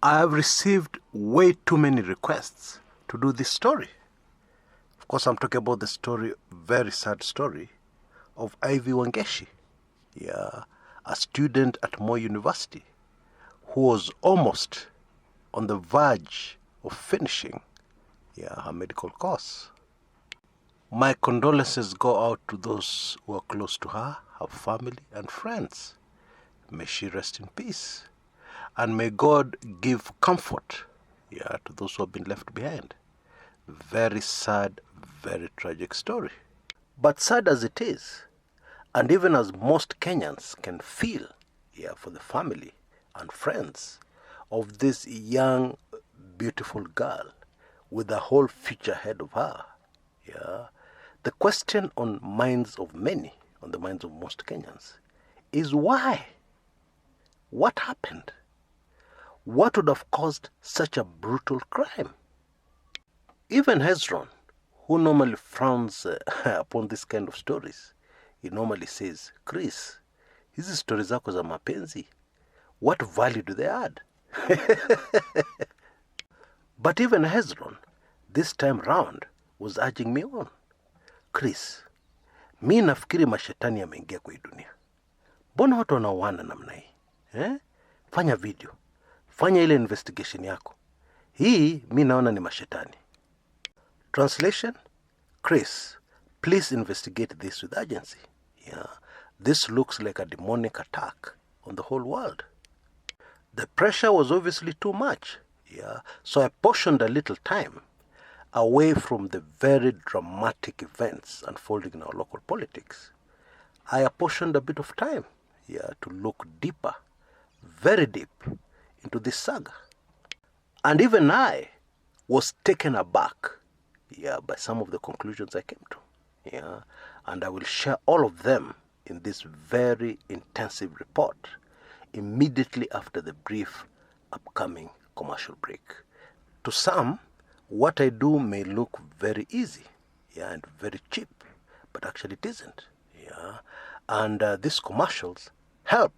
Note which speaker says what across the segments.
Speaker 1: I have received way too many requests to do this story. Of course, I'm talking about the story, very sad story, of Ivy Wangeci, a student at Moi University who was almost on the verge of finishing her medical course. My condolences go out to those who are close to her, her family and friends. May she rest in peace. And may God give comfort to those who have been left behind. Very sad, very tragic story. But sad as it is, and even as most Kenyans can feel for the family and friends of this young, beautiful girl with a whole future ahead of her, the question on minds of many, on the minds of most Kenyans, is why? What happened? What would have caused such a brutal crime? Even Hezron, who normally frowns upon this kind of stories, he normally says, Chris, hizi stories zako za mapenzi, what value do they add? But even Hezron, this time round, was urging me on. Chris, mi nafikiri mashetani yameingia kwa hii dunia. Mbona watu wanauana namna hii? Fanya video. Fanya ile investigation yako. Hii mi naona ni mashetani. Translation? Chris, please investigate this with urgency. This looks like a demonic attack on the whole world. The pressure was obviously too much. So I portioned a little time away from the very dramatic events unfolding in our local politics. I apportioned a bit of time to look deeper, very deep, into this saga. And even I was taken aback by some of the conclusions I came to. And I will share all of them in this very intensive report immediately after the brief upcoming commercial break. To some, what I do may look very easy and very cheap, but actually it isn't. And these commercials help.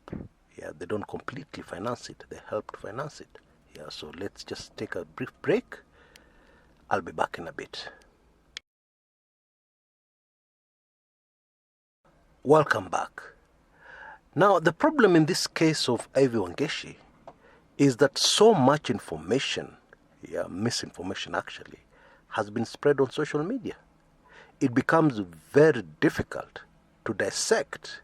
Speaker 1: They don't completely finance it. They help to finance it. So let's just take a brief break. I'll be back in a bit. Welcome back. Now, the problem in this case of Ivy Wangeci is that so much information, misinformation actually, has been spread on social media. It becomes very difficult to dissect,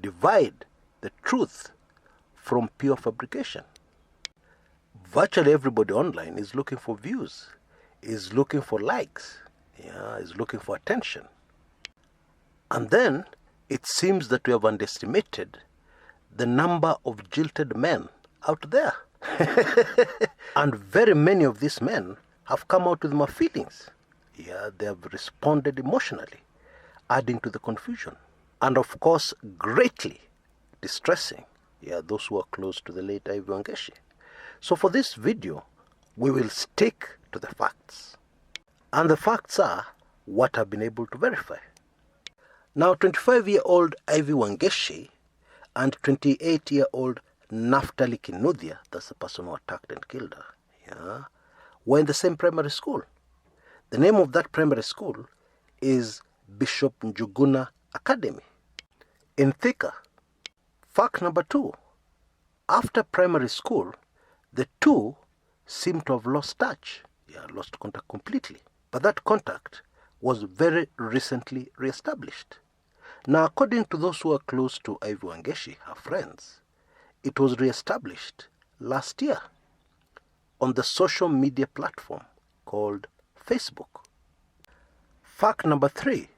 Speaker 1: divide the truth from pure fabrication. Virtually everybody online is looking for views, is looking for likes, is looking for attention. And then it seems that we have underestimated the number of jilted men out there. And very many of these men have come out with more feelings. They have responded emotionally, adding to the confusion. And of course, greatly distressing those who are close to the late Ivy Wangeci. So for this video, we will stick to the facts. And the facts are what I've been able to verify. Now, 25-year-old Ivy Wangeci and 28-year-old Naftali Kinuthia, that's the person who attacked and killed her, were in the same primary school. The name of that primary school is Bishop Njuguna Academy in Thika. Fact number 2. After primary school, the two seem to have lost touch, lost contact completely. But that contact was very recently re-established. Now, according to those who are close to Ivy Wangeci, her friends, it was re-established last year on the social media platform called Facebook. Fact number 3,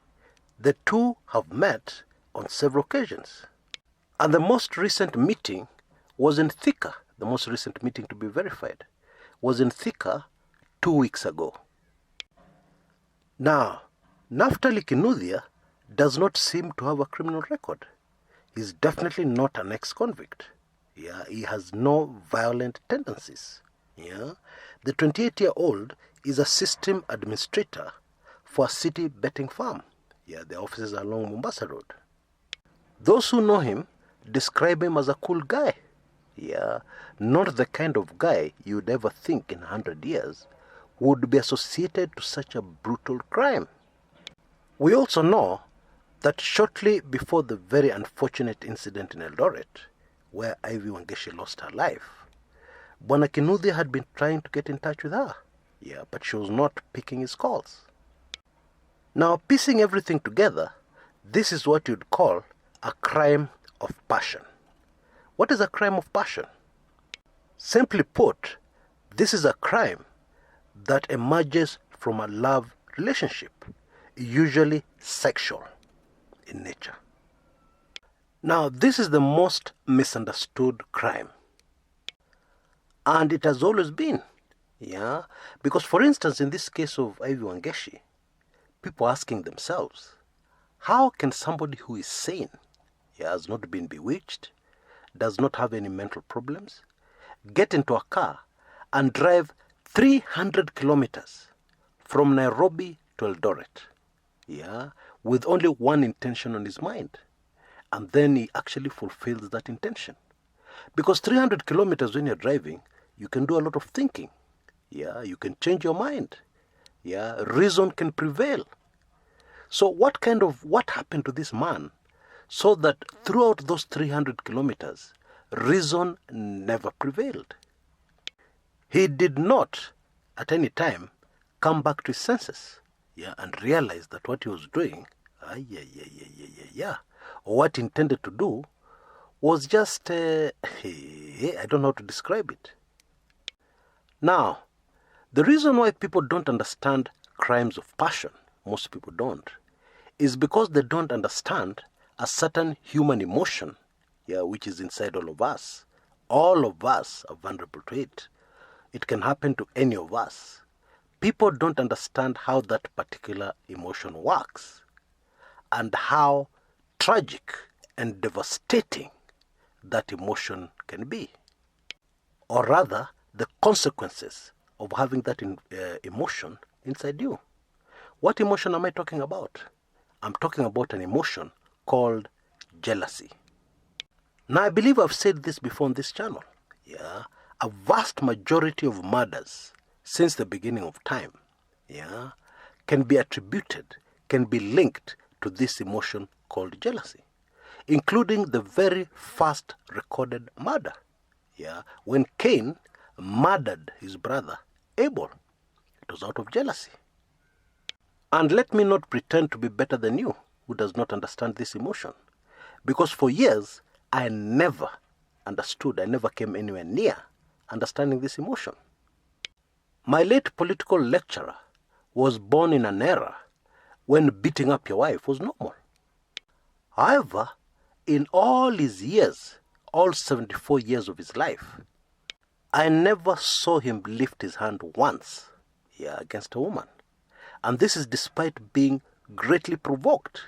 Speaker 1: the two have met on several occasions. And the most recent meeting was in Thika. The most recent meeting to be verified was in Thika 2 weeks ago. Now, Naftali Kinuthia does not seem to have a criminal record. He's definitely not an ex-convict. He has no violent tendencies. The 28-year-old is a system administrator for a city betting farm. The offices are along Mombasa Road. Those who know him describe him as a cool guy. Yeah, not the kind of guy you'd ever think in 100 years would be associated to such a brutal crime. We also know that shortly before the very unfortunate incident in Eldoret, where Ivy Wangeci lost her life, Bwana Kinuthia had been trying to get in touch with her. Yeah, but she was not picking his calls. Now, piecing everything together, this is what you'd call a crime of passion. What is a crime of passion? Simply put, this is a crime that emerges from a love relationship, usually sexual in nature. Now, this is the most misunderstood crime. And it has always been. Yeah, because for instance, in this case of Ivy Wangeci, people asking themselves, how can somebody who is sane, has not been bewitched, does not have any mental problems, get into a car and drive 300 kilometers from Nairobi to Eldoret, with only one intention on his mind, and then he actually fulfills that intention? Because 300 kilometers when you're driving, you can do a lot of thinking. You can change your mind. Reason can prevail. So what happened to this man so that throughout those 300 kilometers, reason never prevailed? He did not at any time come back to his senses, and realize that what he was doing, or what he intended to do was just, I don't know how to describe it. Now, the reason why people don't understand crimes of passion, most people don't, is because they don't understand a certain human emotion, which is inside all of us. All of us are vulnerable to it. It can happen to any of us. People don't understand how that particular emotion works and how tragic and devastating that emotion can be. Or rather, the consequences of having that emotion inside you. What emotion am I talking about? I'm talking about an emotion called jealousy. Now, I believe I've said this before on this channel. A vast majority of murders since the beginning of time, can be attributed, can be linked to this emotion called jealousy, including the very first recorded murder, when Cain murdered his brother Abel. It was out of jealousy. And let me not pretend to be better than you, who does not understand this emotion, because for years I never understood, I never came anywhere near understanding this emotion. My late political lecturer was born in an era when beating up your wife was normal. However, in all his years, all 74 years of his life, I never saw him lift his hand once, against a woman. And this is despite being greatly provoked.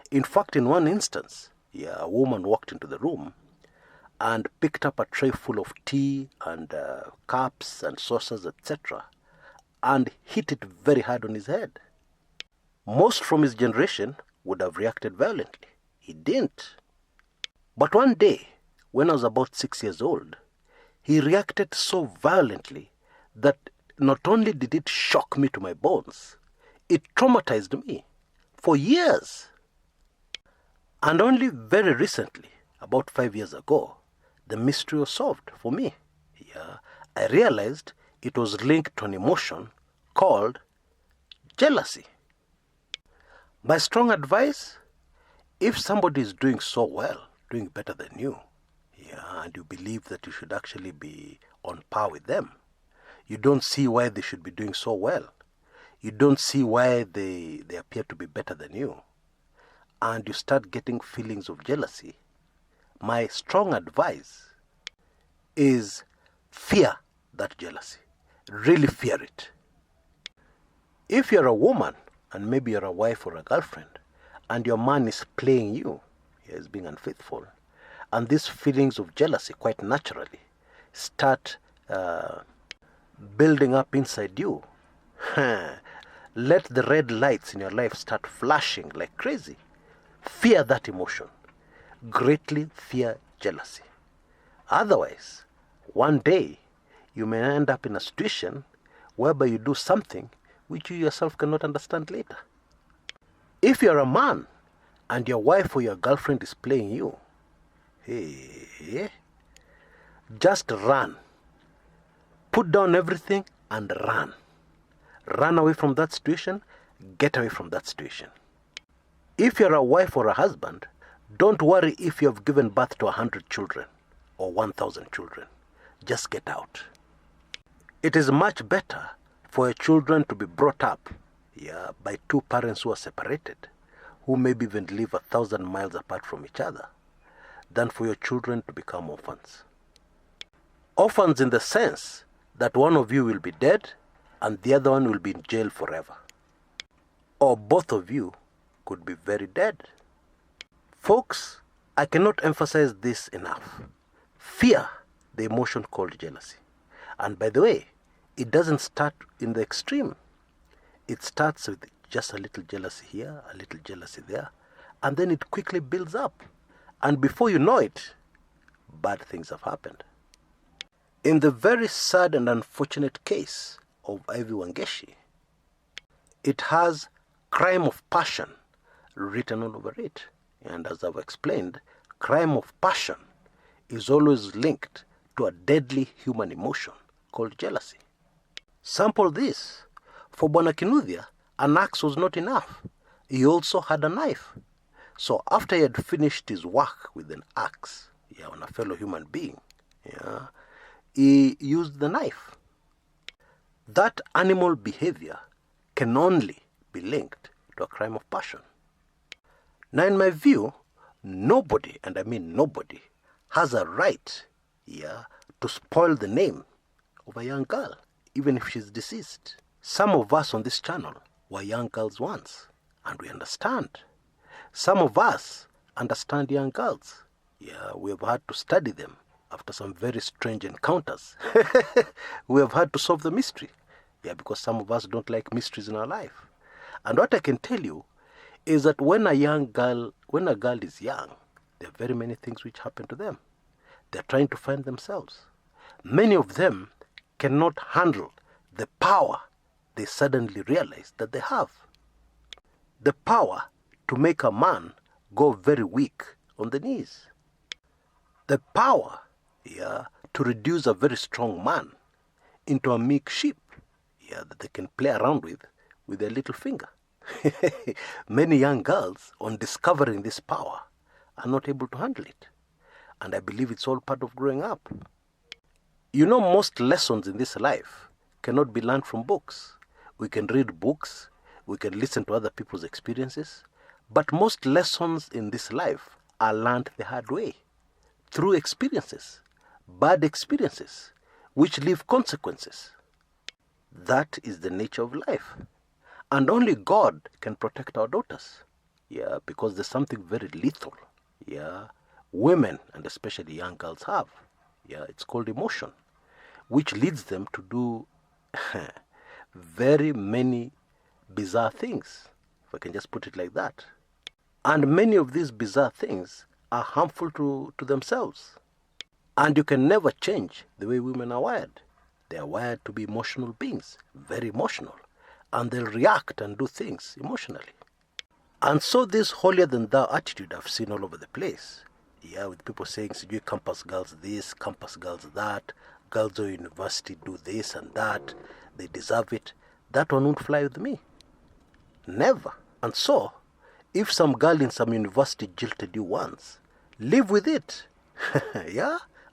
Speaker 1: In fact, in one instance, a woman walked into the room and picked up a tray full of tea and cups and saucers, etc., and hit it very hard on his head. Most from his generation would have reacted violently. He didn't. But one day, when I was about 6 years old, he reacted so violently that not only did it shock me to my bones, it traumatized me for years. And only very recently, about 5 years ago, the mystery was solved for me. I realized it was linked to an emotion called jealousy. My strong advice, if somebody is doing so well, doing better than you, and you believe that you should actually be on par with them, you don't see why they should be doing so well. You don't see why they appear to be better than you, and you start getting feelings of jealousy. My strong advice is fear that jealousy. Really fear it. If you're a woman, and maybe you're a wife or a girlfriend, and your man is playing you, he is being unfaithful, and these feelings of jealousy quite naturally start building up inside you, let the red lights in your life start flashing like crazy. Fear that emotion. Greatly fear jealousy. Otherwise, one day, you may end up in a situation whereby you do something which you yourself cannot understand later. If you're a man and your wife or your girlfriend is playing you, hey, just run. Put down everything and run. Run away from that situation. Get away from that situation. If you're a wife or a husband, don't worry if you have given birth to 100 children or 1,000 children. Just get out. It is much better for your children to be brought up by two parents who are separated, who maybe even live 1,000 miles apart from each other, than for your children to become orphans. Orphans in the sense that one of you will be dead and the other one will be in jail forever. Or both of you could be very dead. Folks, I cannot emphasize this enough. Fear, the emotion called jealousy. And by the way, it doesn't start in the extreme. It starts with just a little jealousy here, a little jealousy there, and then it quickly builds up. And before you know it, bad things have happened. In the very sad and unfortunate case of Ivy Wangeci, it has crime of passion written all over it. And as I've explained, crime of passion is always linked to a deadly human emotion called jealousy. Sample this. For Bwana Kinuthia, an axe was not enough. He also had a knife. So after he had finished his work with an axe on a fellow human being, he used the knife. That animal behavior can only be linked to a crime of passion. Now, in my view, nobody, and I mean nobody, has a right to spoil the name of a young girl, even if she's deceased. Some of us on this channel were young girls once, and we understand. Some of us understand young girls. We have had to study them after some very strange encounters. We have had to solve the mystery. Because some of us don't like mysteries in our life. And what I can tell you is that when a girl is young, there are very many things which happen to them. They're trying to find themselves. Many of them cannot handle the power they suddenly realize that they have. The power to make a man go very weak on the knees. The power to reduce a very strong man into a meek sheep that they can play around with their little finger. Many young girls, on discovering this power, are not able to handle it. And I believe it's all part of growing up. Most lessons in this life cannot be learned from books. We can read books, we can listen to other people's experiences, but most lessons in this life are learned the hard way, through experiences, bad experiences, which leave consequences. That is the nature of life. And only God can protect our daughters. Because there's something very lethal. Women, and especially young girls, have. It's called emotion, which leads them to do very many bizarre things, if I can just put it like that. And many of these bizarre things are harmful to themselves. And you can never change the way women are wired. They are wired to be emotional beings, very emotional. And they'll react and do things emotionally. And so this holier-than-thou attitude I've seen all over the place. With people saying, "Sijui campus girls this, campus girls that, girls at university do this and that, they deserve it." That one won't fly with me. Never. And so, if some girl in some university jilted you once, live with it.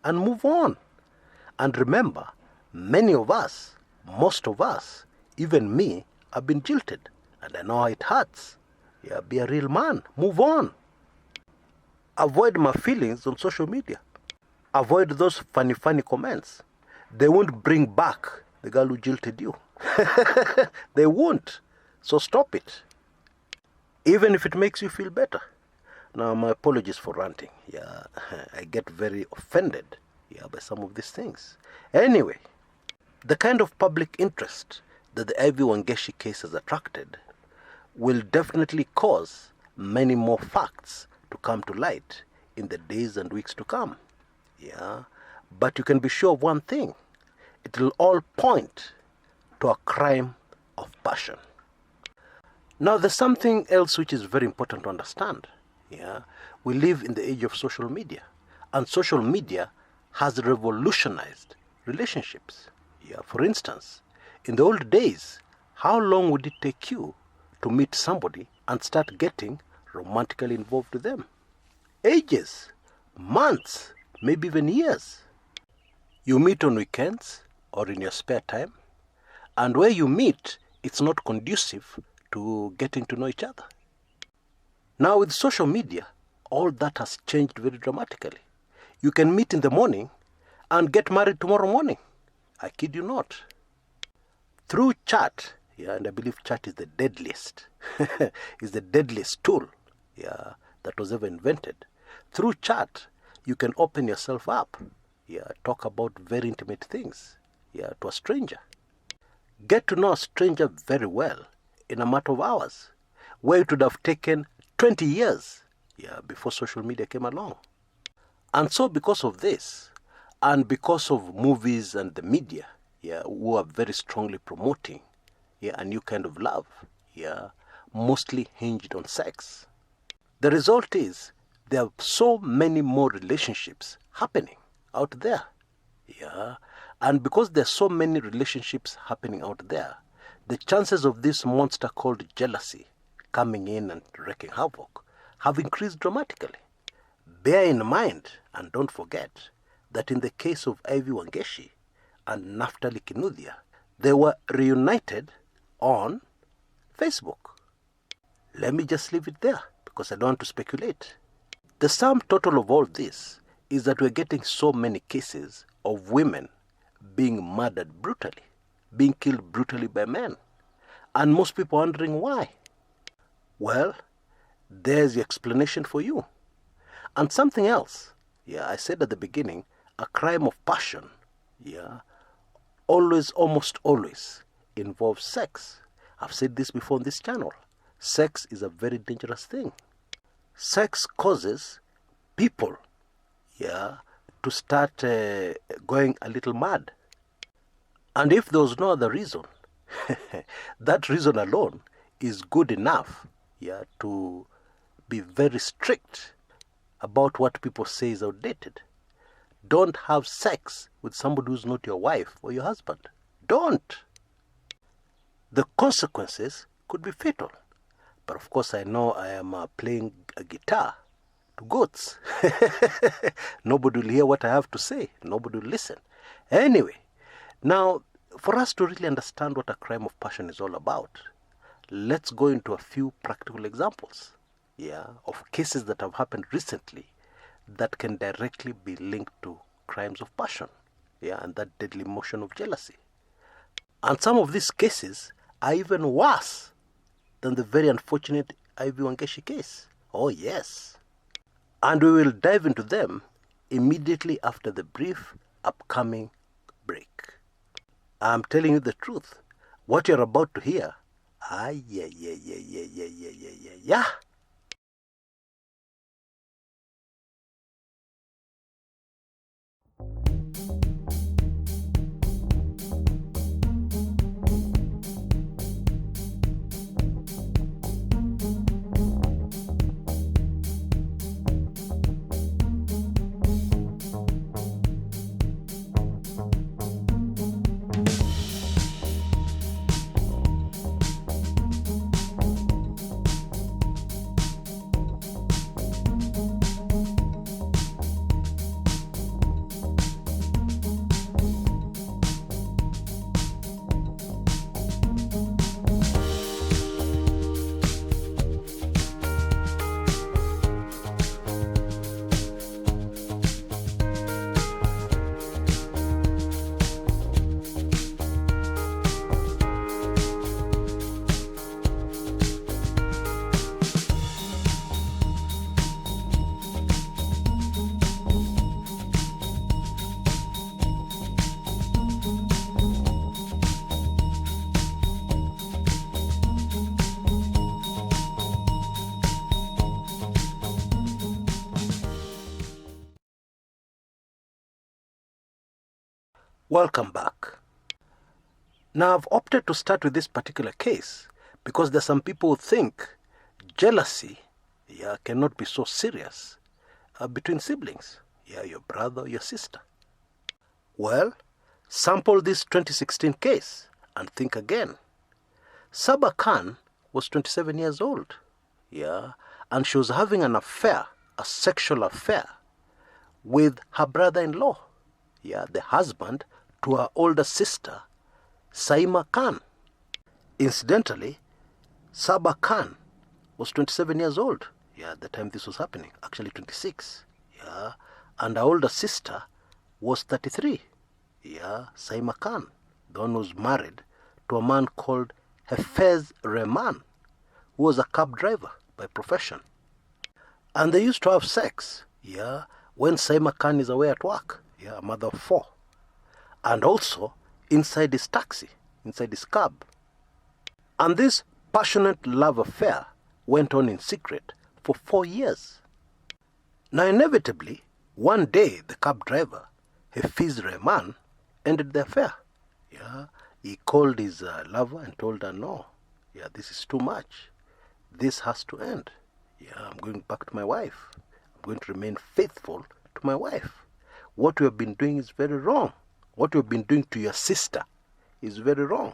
Speaker 1: And move on. And remember, many of us, most of us, even me, have been jilted. And I know how it hurts. Be a real man. Move on. Avoid my feelings on social media. Avoid those funny comments. They won't bring back the girl who jilted you. They won't. So stop it. Even if it makes you feel better. Now, my apologies for ranting. I get very offended by some of these things. Anyway, the kind of public interest that the Ivy Wangeci case has attracted will definitely cause many more facts to come to light in the days and weeks to come. But you can be sure of one thing. It will all point to a crime of passion. Now, there's something else which is very important to understand. Yeah, we live in the age of social media, and social media has revolutionized relationships. Yeah, for instance, in the old days, how long would it take you to meet somebody and start getting romantically involved with them? Ages, months, maybe even years. You meet on weekends or in your spare time, and where you meet, it's not conducive to getting to know each other. Now with social media, all that has changed very dramatically. You can meet in the morning and get married tomorrow morning. I kid you not. Through chat, yeah, and I believe chat is the deadliest, is the deadliest tool, yeah, that was ever invented. Through chat, you can open yourself up, yeah, talk about very intimate things, yeah, to a stranger. Get to know a stranger very well in a matter of hours, where it would have taken 20 years, yeah, before social media came along. And so because of this, and because of movies and the media, yeah, who are very strongly promoting, yeah, a new kind of love, yeah, mostly hinged on sex, the result is there are so many more relationships happening out there, yeah, and because there are so many relationships happening out there, the chances of this monster called jealousy coming in and wreaking havoc have increased dramatically. Bear in mind, and don't forget, that in the case of Ivy Wangeci and Naftali Kinuthia, they were reunited on Facebook. Let me just leave it there because I don't want to speculate. The sum total of all this is that we're getting so many cases of women being murdered brutally, being killed brutally by men, and most people wondering why. Well, there's the explanation for you. And something else, yeah, I said at the beginning, a crime of passion, yeah, almost always involves sex. I've said this before on this channel. Sex is a very dangerous thing. Sex causes people, yeah, to start going a little mad. And if there was no other reason, that reason alone is good enough, yeah, to be very strict about what people say is outdated. Don't have sex with somebody who's not your wife or your husband. Don't. The consequences could be fatal. But of course, I know I am playing a guitar to goats. Nobody will hear what I have to say. Nobody will listen. Anyway, now, for us to really understand what a crime of passion is all about, let's go into a few practical examples, yeah, of cases that have happened recently that can directly be linked to crimes of passion, yeah, and that deadly emotion of jealousy. And some of these cases are even worse than the very unfortunate Ivy Wangeci case. Oh yes. And we will dive into them immediately after the brief upcoming break. I'm telling you the truth. What you're about to hear, yeah. Welcome back. Now, I've opted to start with this particular case because there's some people who think jealousy cannot be so serious between siblings, your brother or your sister. Well, sample this 2016 case and think again. Saba Khan was 27 years old, and she was having an affair, a sexual affair, with her brother-in-law, the husband to her older sister, Saima Khan. Incidentally, Saba Khan was 27 years old, at the time this was happening, actually 26, and her older sister was 33, Saima Khan, the one who was married to a man called Hafez Rehman, who was a cab driver by profession. And they used to have sex, when Saima Khan is away at work, a mother of 4. And also inside his taxi, inside his cab. And this passionate love affair went on in secret for 4 years. Now inevitably, one day the cab driver, Hafiz Rehman, ended the affair. He called his lover and told her, no, this is too much. This has to end. I'm going back to my wife. I'm going to remain faithful to my wife. What you have been doing is very wrong. What you have been doing to your sister is very wrong.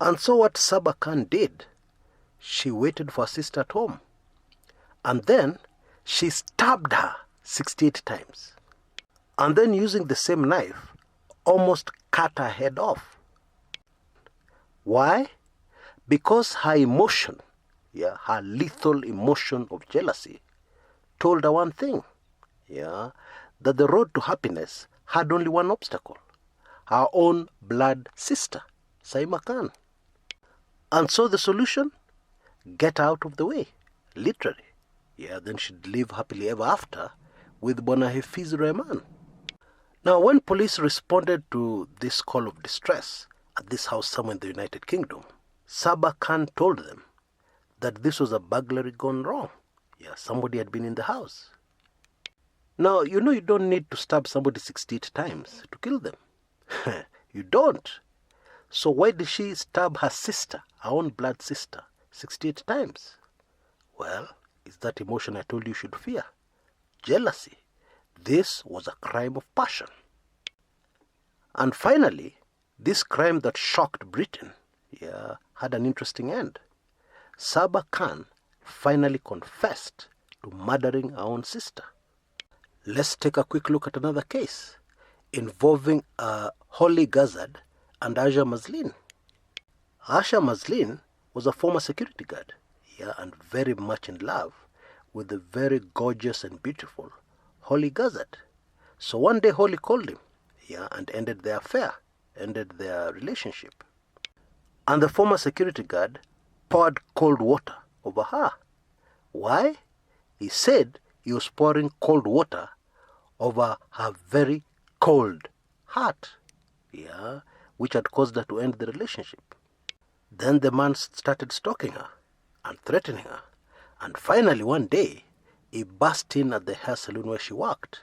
Speaker 1: And so what Saba Khan did, she waited for her sister at home. And then she stabbed her 68 times. And then using the same knife, almost cut her head off. Why? Because her emotion, her lethal emotion of jealousy, told her one thing, that the road to happiness had only one obstacle, her own blood sister, Saima Khan. And so the solution? Get out of the way, literally. Then she'd live happily ever after with Bona Hafiz Rehman. Now, when police responded to this call of distress at this house somewhere in the United Kingdom, Saba Khan told them that this was a burglary gone wrong. Somebody had been in the house. Now, you don't need to stab somebody 68 times to kill them. You don't. So why did she stab her sister, her own blood sister, 68 times? Well, it's that emotion I told you should fear. Jealousy. This was a crime of passion. And finally, this crime that shocked Britain, had an interesting end. Saba Khan finally confessed to murdering her own sister. Let's take a quick look at another case involving Holly Gazard and Asha Maslin. Asha Maslin was a former security guard, and very much in love with the very gorgeous and beautiful Holly Gazard. So one day Holly called him, and ended their affair, ended their relationship. And the former security guard poured cold water over her. Why? He said he was pouring cold water over her very cold heart, which had caused her to end the relationship. Then the man started stalking her and threatening her. And finally one day, he burst in at the hair salon where she worked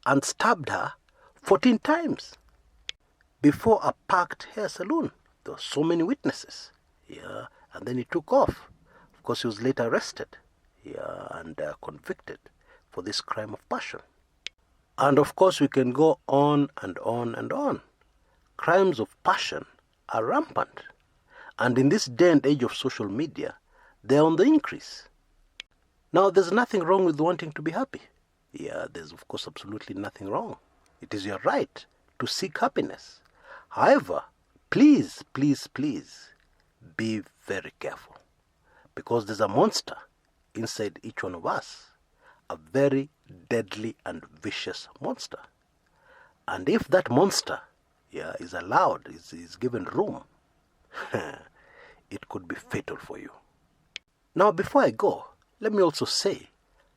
Speaker 1: and stabbed her 14 times before a packed hair salon. There were so many witnesses. And then he took off. Of course, he was later arrested, and convicted for this crime of passion. And of course, we can go on and on and on. Crimes of passion are rampant. And in this day and age of social media, they're on the increase. Now, there's nothing wrong with wanting to be happy. There's of course absolutely nothing wrong. It is your right to seek happiness. However, please, please, please be very careful. Because there's a monster inside each one of us. A very deadly and vicious monster. And if that monster is allowed, is given room, it could be fatal for you. Now, before I go, let me also say,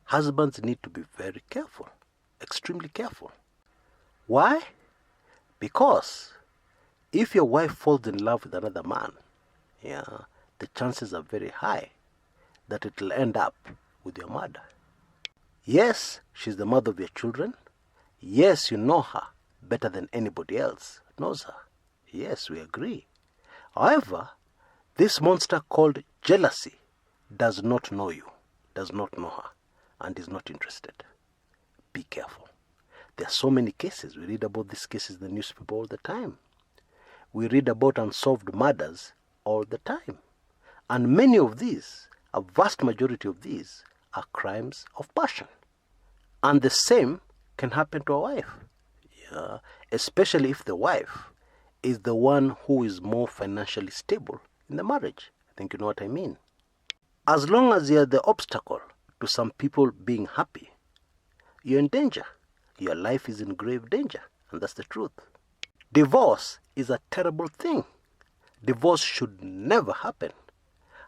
Speaker 1: husbands need to be very careful, extremely careful. Why? Because if your wife falls in love with another man, the chances are very high that it will end up with your murder. Yes, she's the mother of your children. Yes, you know her better than anybody else knows her. Yes, we agree. However, this monster called jealousy does not know you, does not know her, and is not interested. Be careful. There are so many cases. We read about these cases in the newspaper all the time. We read about unsolved murders all the time. And many of these, a vast majority of these, are crimes of passion. And the same can happen to a wife. Yeah, especially if the wife is the one who is more financially stable in the marriage. I think you know what I mean. As long as you're the obstacle to some people being happy, you're in danger. Your life is in grave danger. And that's the truth. Divorce is a terrible thing. Divorce should never happen.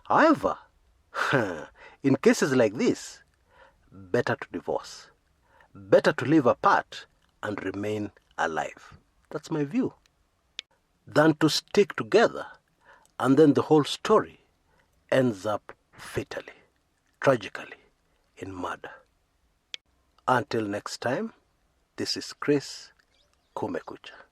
Speaker 1: However, in cases like this, better to divorce. Better to live apart and remain alive. That's my view. Than to stick together and then the whole story ends up fatally, tragically, in murder. Until next time, this is Chris Kumekucha.